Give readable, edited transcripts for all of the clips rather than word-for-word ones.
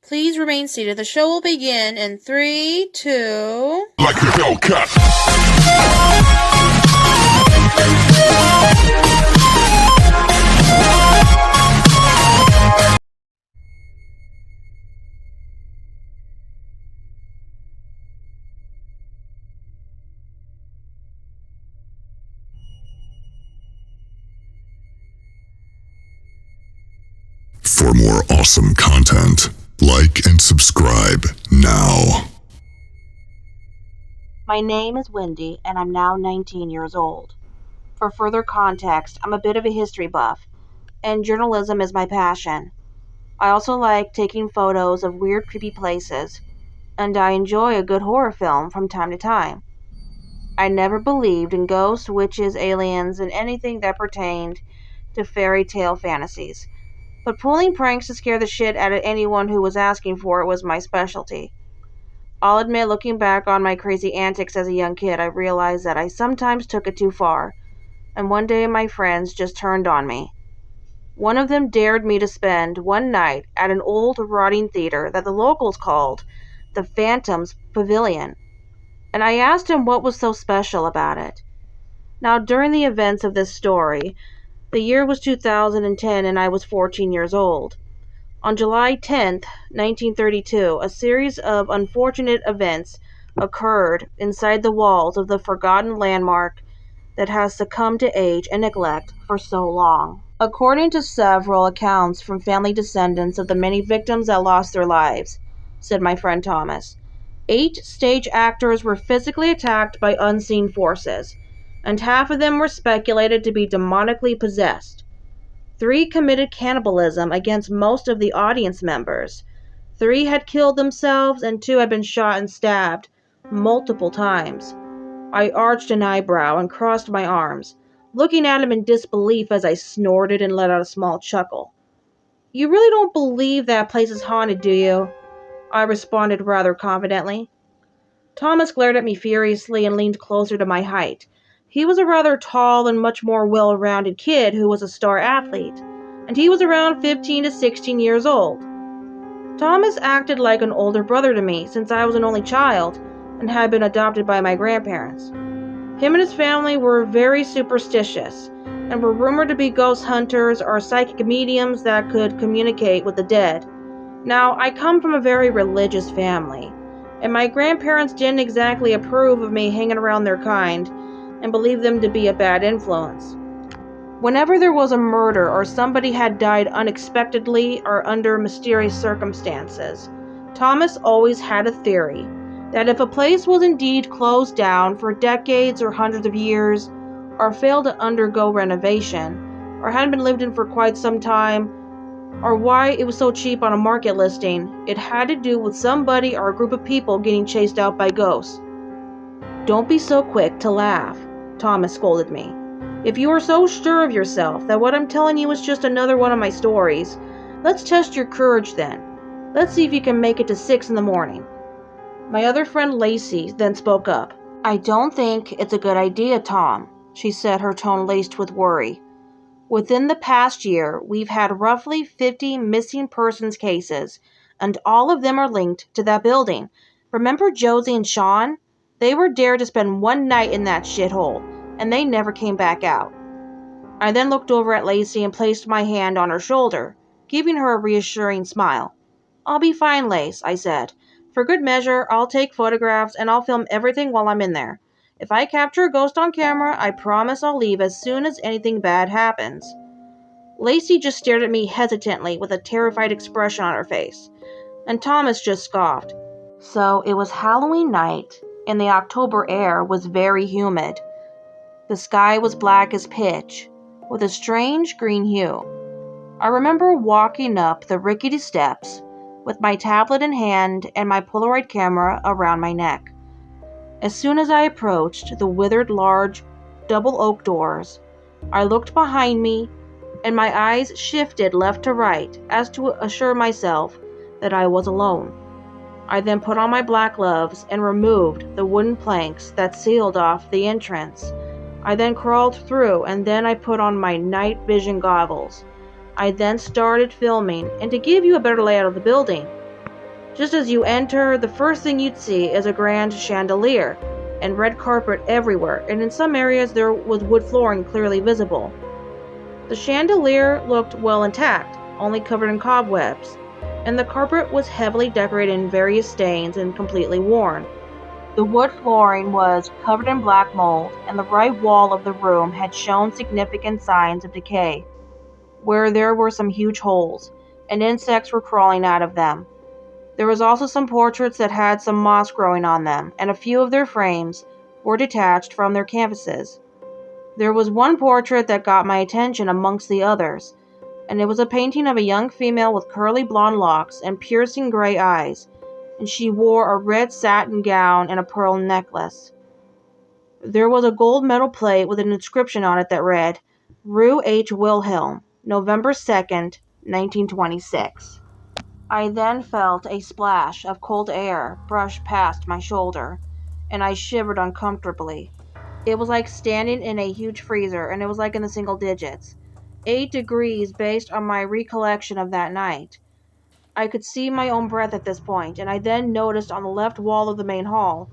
Please remain seated. The show will begin in 3, 2... Like a Hellcat. For more awesome content, like and subscribe now. My name is Wendy, and I'm now 19 years old. For further context, I'm a bit of a history buff, and journalism is my passion. I also like taking photos of weird, creepy places, and I enjoy a good horror film from time to time. I never believed in ghosts, witches, aliens, and anything that pertained to fairy tale fantasies. But pulling pranks to scare the shit out of anyone who was asking for it was my specialty. I'll admit, looking back on my crazy antics as a young kid, I realized that I sometimes took it too far, and one day my friends just turned on me. One of them dared me to spend one night at an old rotting theater that the locals called the Phantom's Pavilion, and I asked him what was so special about it. Now, during the events of this story, the year was 2010 and I was 14 years old. On July 10th, 1932, a series of unfortunate events occurred inside the walls of the forgotten landmark that has succumbed to age and neglect for so long. According to several accounts from family descendants of the many victims that lost their lives, said my friend Thomas, 8 stage actors were physically attacked by unseen forces, and half of them were speculated to be demonically possessed. 3 committed cannibalism against most of the audience members. 3 had killed themselves, and 2 had been shot and stabbed multiple times. I arched an eyebrow and crossed my arms, looking at him in disbelief as I snorted and let out a small chuckle. "You really don't believe that place is haunted, do you?" I responded rather confidently. Thomas glared at me furiously and leaned closer to my height. He was a rather tall and much more well-rounded kid who was a star athlete, and he was around 15 to 16 years old. Thomas acted like an older brother to me since I was an only child and had been adopted by my grandparents. Him and his family were very superstitious and were rumored to be ghost hunters or psychic mediums that could communicate with the dead. Now, I come from a very religious family, and my grandparents didn't exactly approve of me hanging around their kind and believed them to be a bad influence. Whenever there was a murder or somebody had died unexpectedly or under mysterious circumstances, Thomas always had a theory that if a place was indeed closed down for decades or hundreds of years, or failed to undergo renovation, or hadn't been lived in for quite some time, or why it was so cheap on a market listing, it had to do with somebody or a group of people getting chased out by ghosts. "Don't be so quick to laugh," Thomas scolded me. "If you are so sure of yourself that what I'm telling you is just another one of my stories, let's test your courage then. Let's see if you can make it to 6 in the morning." My other friend Lacey then spoke up. "I don't think it's a good idea, Tom," she said, her tone laced with worry. "Within the past year, we've had roughly 50 missing persons cases, and all of them are linked to that building. Remember Josie and Sean? They were dared to spend one night in that shithole, and they never came back out." I then looked over at Lacey and placed my hand on her shoulder, giving her a reassuring smile. "I'll be fine, Lace," I said. "For good measure, I'll take photographs and I'll film everything while I'm in there. If I capture a ghost on camera, I promise I'll leave as soon as anything bad happens." Lacey just stared at me hesitantly with a terrified expression on her face, and Thomas just scoffed. So it was Halloween night, and the October air was very humid. The sky was black as pitch, with a strange green hue. I remember walking up the rickety steps with my tablet in hand and my Polaroid camera around my neck. As soon as I approached the withered large double oak doors, I looked behind me and my eyes shifted left to right as to assure myself that I was alone. I then put on my black gloves and removed the wooden planks that sealed off the entrance. I then crawled through, and then I put on my night vision goggles. I then started filming, and to give you a better layout of the building, Just as you enter, the first thing you'd see is a grand chandelier and red carpet everywhere, and in some areas there was wood flooring clearly visible. The chandelier looked well intact, only covered in cobwebs, and the carpet was heavily decorated in various stains and completely worn. The wood flooring was covered in black mold, and the right wall of the room had shown significant signs of decay, where there were some huge holes, and insects were crawling out of them. There was also some portraits that had some moss growing on them, and a few of their frames were detached from their canvases. There was one portrait that got my attention amongst the others, and it was a painting of a young female with curly blonde locks and piercing gray eyes, and she wore a red satin gown and a pearl necklace. There was a gold metal plate with an inscription on it that read, Rue H. Wilhelm, November 2nd, 1926. I then felt a splash of cold air brush past my shoulder, and I shivered uncomfortably. It was like standing in a huge freezer, and it was like in the single digits. 8 degrees based on my recollection of that night. I could see my own breath at this point, and I then noticed on the left wall of the main hall,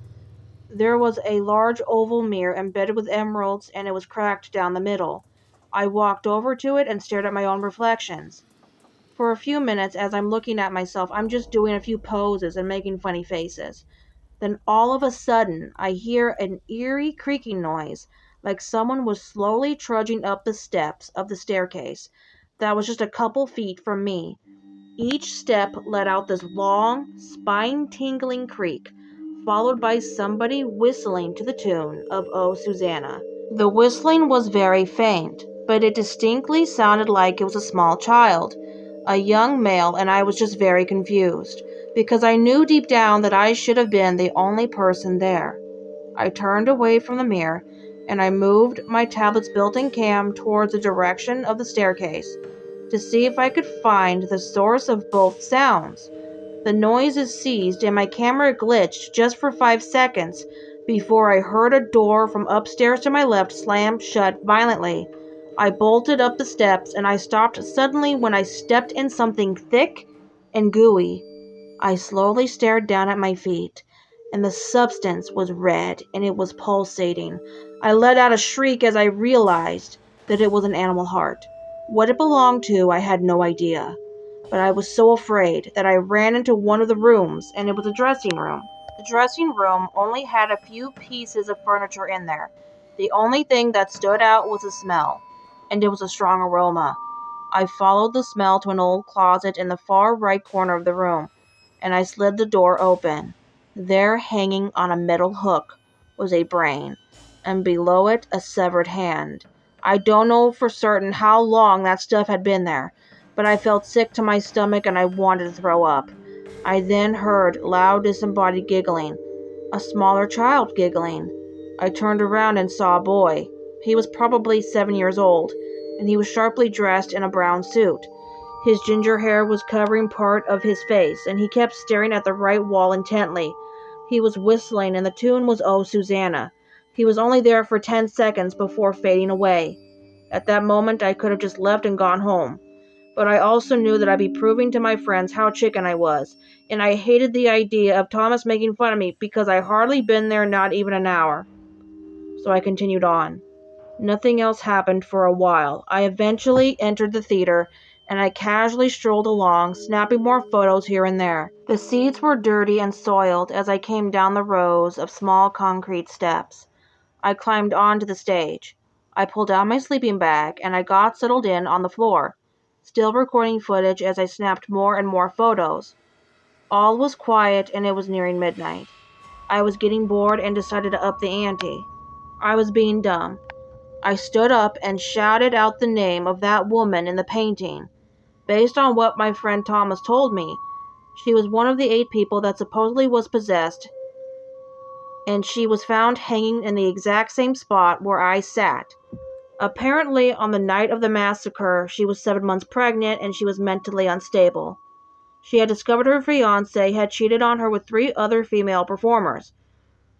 there was a large oval mirror embedded with emeralds, and it was cracked down the middle. I walked over to it and stared at my own reflections. For a few minutes, as I'm looking at myself, I'm just doing a few poses and making funny faces. Then all of a sudden, I hear an eerie creaking noise, like someone was slowly trudging up the steps of the staircase that was just a couple feet from me. Each step let out this long, spine-tingling creak, followed by somebody whistling to the tune of Oh Susanna. The whistling was very faint, but it distinctly sounded like it was a small child, a young male, and I was just very confused, because I knew deep down that I should have been the only person there. I turned away from the mirror, and I moved my tablet's built-in cam towards the direction of the staircase to see if I could find the source of both sounds. The noises ceased, and my camera glitched just for 5 seconds before I heard a door from upstairs to my left slam shut violently. I bolted up the steps, and I stopped suddenly when I stepped in something thick and gooey. I slowly stared down at my feet, and the substance was red, and it was pulsating. I let out a shriek as I realized that it was an animal heart. What it belonged to, I had no idea, but I was so afraid that I ran into one of the rooms, and it was a dressing room. The dressing room only had a few pieces of furniture in there. The only thing that stood out was the smell, and it was a strong aroma. I followed the smell to an old closet in the far right corner of the room, and I slid the door open. There, hanging on a metal hook, was a brain, and below it a severed hand. I don't know for certain how long that stuff had been there, but I felt sick to my stomach and I wanted to throw up. I then heard loud disembodied giggling, a smaller child giggling. I turned around and saw a boy. He was probably 7 years old, and he was sharply dressed in a brown suit. His ginger hair was covering part of his face, and he kept staring at the right wall intently. He was whistling, and the tune was Oh Susanna. He was only there for 10 seconds before fading away. At that moment, I could have just left and gone home. But I also knew that I'd be proving to my friends how chicken I was, and I hated the idea of Thomas making fun of me because I hardly been there not even an hour. So I continued on. Nothing else happened for a while. I eventually entered the theater, and I casually strolled along, snapping more photos here and there. The seats were dirty and soiled as I came down the rows of small concrete steps. I climbed onto the stage. I pulled out my sleeping bag, and I got settled in on the floor, still recording footage as I snapped more and more photos. All was quiet, and it was nearing midnight. I was getting bored and decided to up the ante. I was being dumb. I stood up and shouted out the name of that woman in the painting. Based on what my friend Thomas told me, she was one of the 8 people that supposedly was possessed, and she was found hanging in the exact same spot where I sat. Apparently, on the night of the massacre, she was 7 months pregnant and she was mentally unstable. She had discovered her fiancé had cheated on her with 3 other female performers.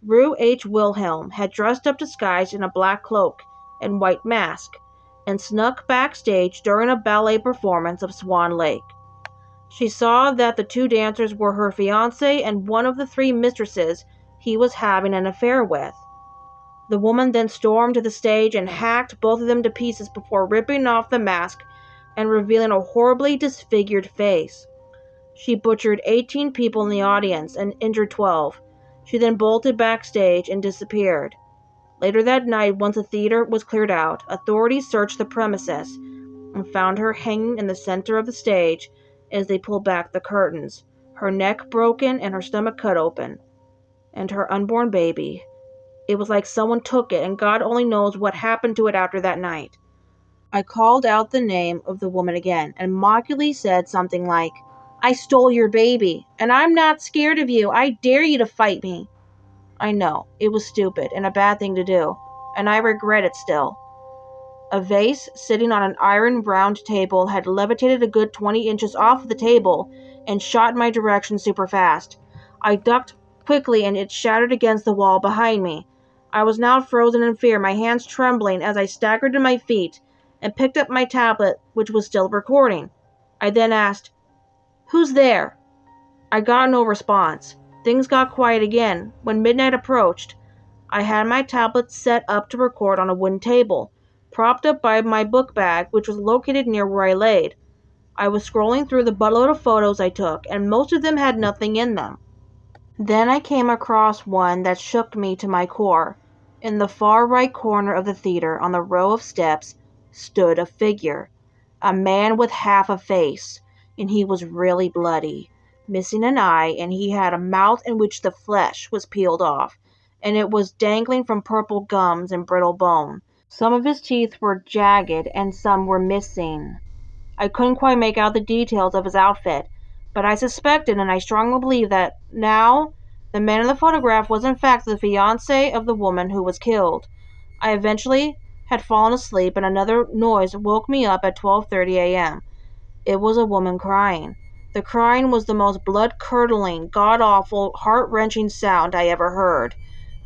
Rue H. Wilhelm had dressed up disguised in a black cloak and white mask, and snuck backstage during a ballet performance of Swan Lake. She saw that the two dancers were her fiancé and one of the three mistresses he was having an affair with. The woman then stormed to the stage and hacked both of them to pieces before ripping off the mask and revealing a horribly disfigured face. She butchered 18 people in the audience and injured 12. She then bolted backstage and disappeared. Later that night, once the theater was cleared out, authorities searched the premises and found her hanging in the center of the stage as they pulled back the curtains, her neck broken and her stomach cut open, and her unborn baby. It was like someone took it, and God only knows what happened to it after that night. I called out the name of the woman again and mockingly said something like, "I stole your baby, and I'm not scared of you. I dare you to fight me." I know, it was stupid and a bad thing to do, and I regret it still. A vase sitting on an iron round table had levitated a good 20 inches off the table and shot in my direction super fast. I ducked quickly and it shattered against the wall behind me. I was now frozen in fear, my hands trembling as I staggered to my feet and picked up my tablet, which was still recording. I then asked, "Who's there?" I got no response. Things got quiet again. When midnight approached, I had my tablet set up to record on a wooden table, propped up by my book bag, which was located near where I laid. I was scrolling through the buttload of photos I took, and most of them had nothing in them. Then I came across one that shook me to my core. In the far right corner of the theater, on the row of steps, stood a figure. A man with half a face, and he was really bloody, missing an eye, and he had a mouth in which the flesh was peeled off, and it was dangling from purple gums and brittle bone. Some of his teeth were jagged, and some were missing. I couldn't quite make out the details of his outfit, but I suspected, and I strongly believe that now the man in the photograph was in fact the fiancé of the woman who was killed. I eventually had fallen asleep, and another noise woke me up at 12:30 a.m. It was a woman crying. The crying was the most blood-curdling, god-awful, heart-wrenching sound I ever heard.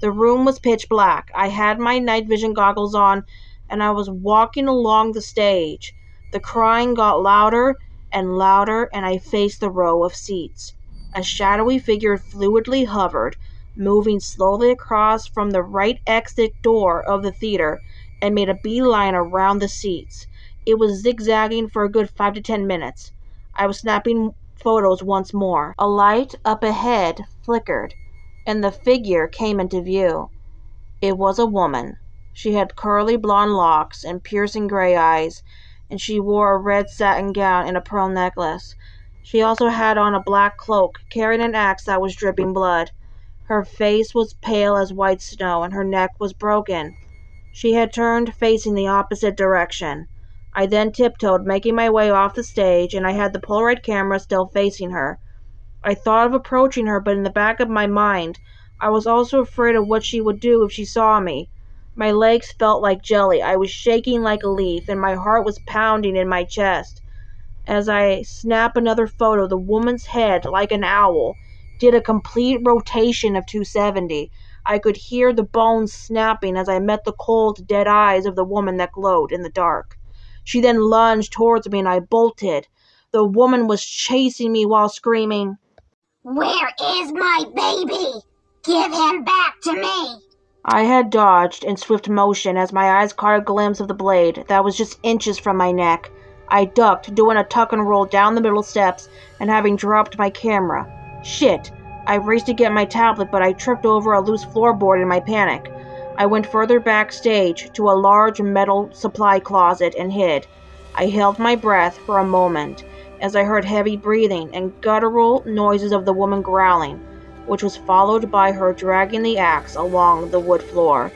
The room was pitch black. I had my night vision goggles on, and I was walking along the stage. The crying got louder and louder, and I faced the row of seats. A shadowy figure fluidly hovered, moving slowly across from the right exit door of the theater, and made a beeline around the seats. It was zigzagging for a good 5 to 10 minutes. I was snapping photos once more. A light up ahead flickered, and the figure came into view. It was a woman. She had curly blonde locks and piercing gray eyes, and she wore a red satin gown and a pearl necklace. She also had on a black cloak, carrying an axe that was dripping blood. Her face was pale as white snow, and her neck was broken. She had turned, facing the opposite direction. I then tiptoed, making my way off the stage, and I had the Polaroid camera still facing her. I thought of approaching her, but in the back of my mind, I was also afraid of what she would do if she saw me. My legs felt like jelly, I was shaking like a leaf, and my heart was pounding in my chest. As I snapped another photo, the woman's head, like an owl, did a complete rotation of 270. I could hear the bones snapping as I met the cold, dead eyes of the woman that glowed in the dark. She then lunged towards me, and I bolted. The woman was chasing me while screaming, "Where is my baby? Give him back to me!" I had dodged in swift motion as my eyes caught a glimpse of the blade that was just inches from my neck. I ducked, doing a tuck and roll down the middle steps and having dropped my camera. Shit! I raced to get my tablet, but I tripped over a loose floorboard in my panic. I went further backstage to a large metal supply closet and hid. I held my breath for a moment as I heard heavy breathing and guttural noises of the woman growling, which was followed by her dragging the axe along the wood floor.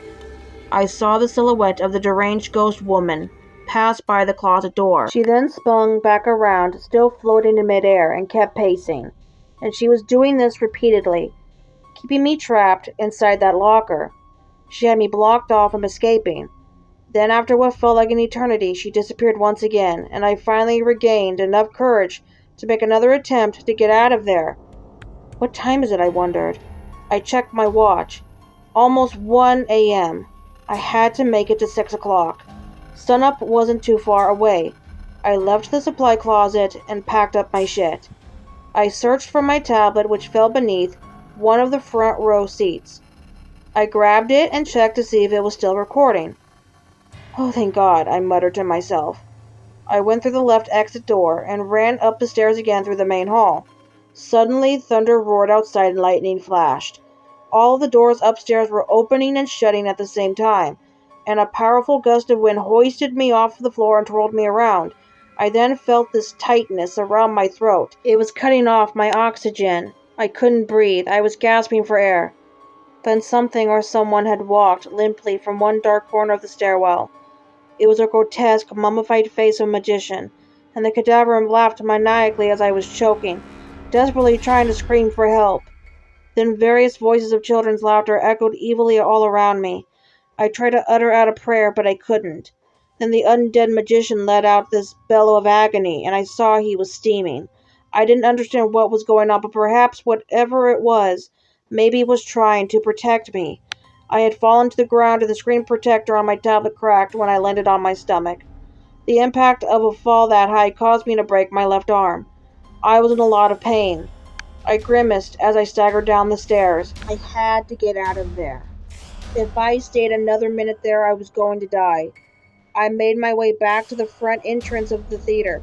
I saw the silhouette of the deranged ghost woman pass by the closet door. She then spun back around, still floating in midair, and kept pacing. And she was doing this repeatedly, keeping me trapped inside that locker. She had me blocked off from escaping. Then, after what felt like an eternity, she disappeared once again, and I finally regained enough courage to make another attempt to get out of there. What time is it, I wondered. I checked my watch. Almost 1 a.m. I had to make it to 6 o'clock. Sunup wasn't too far away. I left the supply closet and packed up my shit. I searched for my tablet, which fell beneath one of the front row seats. I grabbed it and checked to see if it was still recording. Oh, thank God, I muttered to myself. I went through the left exit door and ran up the stairs again through the main hall. Suddenly, thunder roared outside and lightning flashed. All the doors upstairs were opening and shutting at the same time, and a powerful gust of wind hoisted me off the floor and twirled me around. I then felt this tightness around my throat. It was cutting off my oxygen. I couldn't breathe. I was gasping for air. Then something or someone had walked limply from one dark corner of the stairwell. It was a grotesque, mummified face of a magician, and the cadaver laughed maniacally as I was choking, desperately trying to scream for help. Then various voices of children's laughter echoed evilly all around me. I tried to utter out a prayer, but I couldn't. Then the undead magician let out this bellow of agony, and I saw he was steaming. I didn't understand what was going on, but perhaps whatever it was, maybe it was trying to protect me. I had fallen to the ground and the screen protector on my tablet cracked when I landed on my stomach. The impact of a fall that high caused me to break my left arm. I was in a lot of pain. I grimaced as I staggered down the stairs. I had to get out of there. If I stayed another minute there, I was going to die. I made my way back to the front entrance of the theater,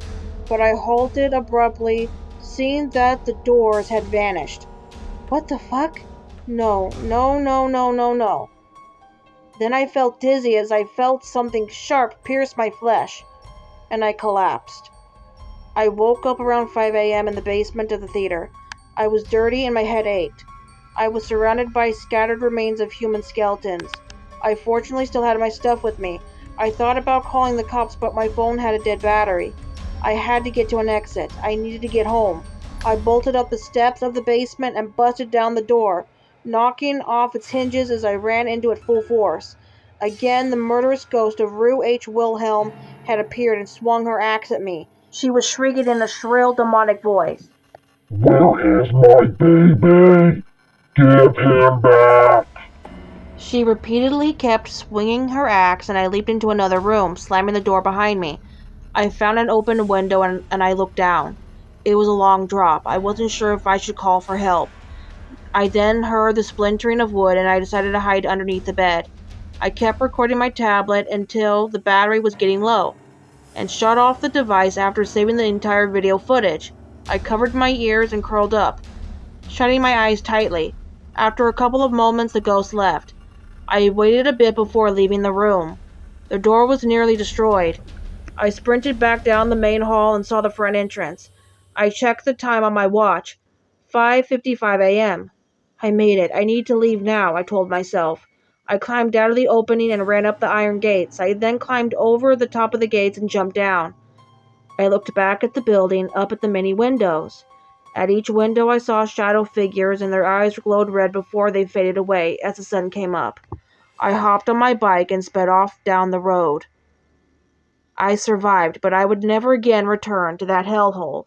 but I halted abruptly, seeing that the doors had vanished. What the fuck? No. Then I felt dizzy as I felt something sharp pierce my flesh, and I collapsed. I woke up around 5 a.m. in the basement of the theater. I was dirty and my head ached. I was surrounded by scattered remains of human skeletons. I fortunately still had my stuff with me. I thought about calling the cops, but my phone had a dead battery. I had to get to an exit. I needed to get home. I bolted up the steps of the basement and busted down the door, knocking off its hinges as I ran into it full force. Again, the murderous ghost of Rue H. Wilhelm had appeared and swung her axe at me. She was shrieking in a shrill, demonic voice. Where is my baby? Give him back! She repeatedly kept swinging her axe, and I leaped into another room, slamming the door behind me. I found an open window and I looked down. It was a long drop. I wasn't sure if I should call for help. I then heard the splintering of wood, and I decided to hide underneath the bed. I kept recording my tablet until the battery was getting low, and shut off the device after saving the entire video footage. I covered my ears and curled up, shutting my eyes tightly. After a couple of moments, the ghost left. I waited a bit before leaving the room. The door was nearly destroyed. I sprinted back down the main hall and saw the front entrance. I checked the time on my watch. 5:55 a.m. I made it. I need to leave now, I told myself. I climbed out of the opening and ran up the iron gates. I then climbed over the top of the gates and jumped down. I looked back at the building, up at the many windows. At each window I saw shadow figures, and their eyes glowed red before they faded away as the sun came up. I hopped on my bike and sped off down the road. I survived, but I would never again return to that hellhole.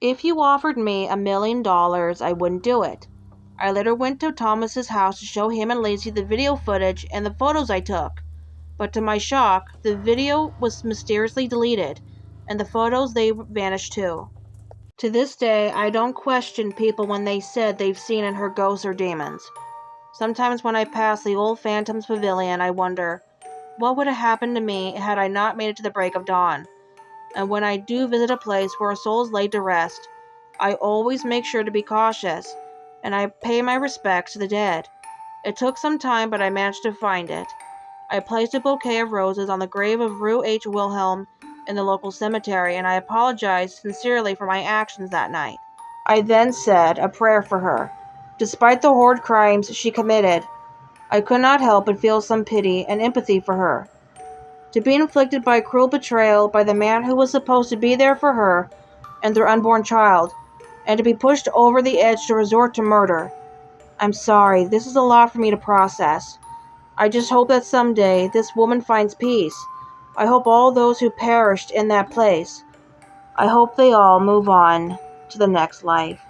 If you offered me $1 million, I wouldn't do it. I later went to Thomas's house to show him and Lacey the video footage and the photos I took. But to my shock, the video was mysteriously deleted, and the photos, they vanished too. To this day, I don't question people when they said they've seen and heard ghosts or demons. Sometimes when I pass the old Phantom's Pavilion, I wonder, what would have happened to me had I not made it to the break of dawn? And when I do visit a place where a soul is laid to rest, I always make sure to be cautious, and I pay my respects to the dead. It took some time, but I managed to find it. I placed a bouquet of roses on the grave of Rue H. Wilhelm in the local cemetery, and I apologized sincerely for my actions that night. I then said a prayer for her. Despite the horrid crimes she committed, I could not help but feel some pity and empathy for her. To be inflicted by cruel betrayal by the man who was supposed to be there for her and their unborn child, and to be pushed over the edge to resort to murder. I'm sorry, this is a lot for me to process. I just hope that someday this woman finds peace. I hope all those who perished in that place, I hope they all move on to the next life.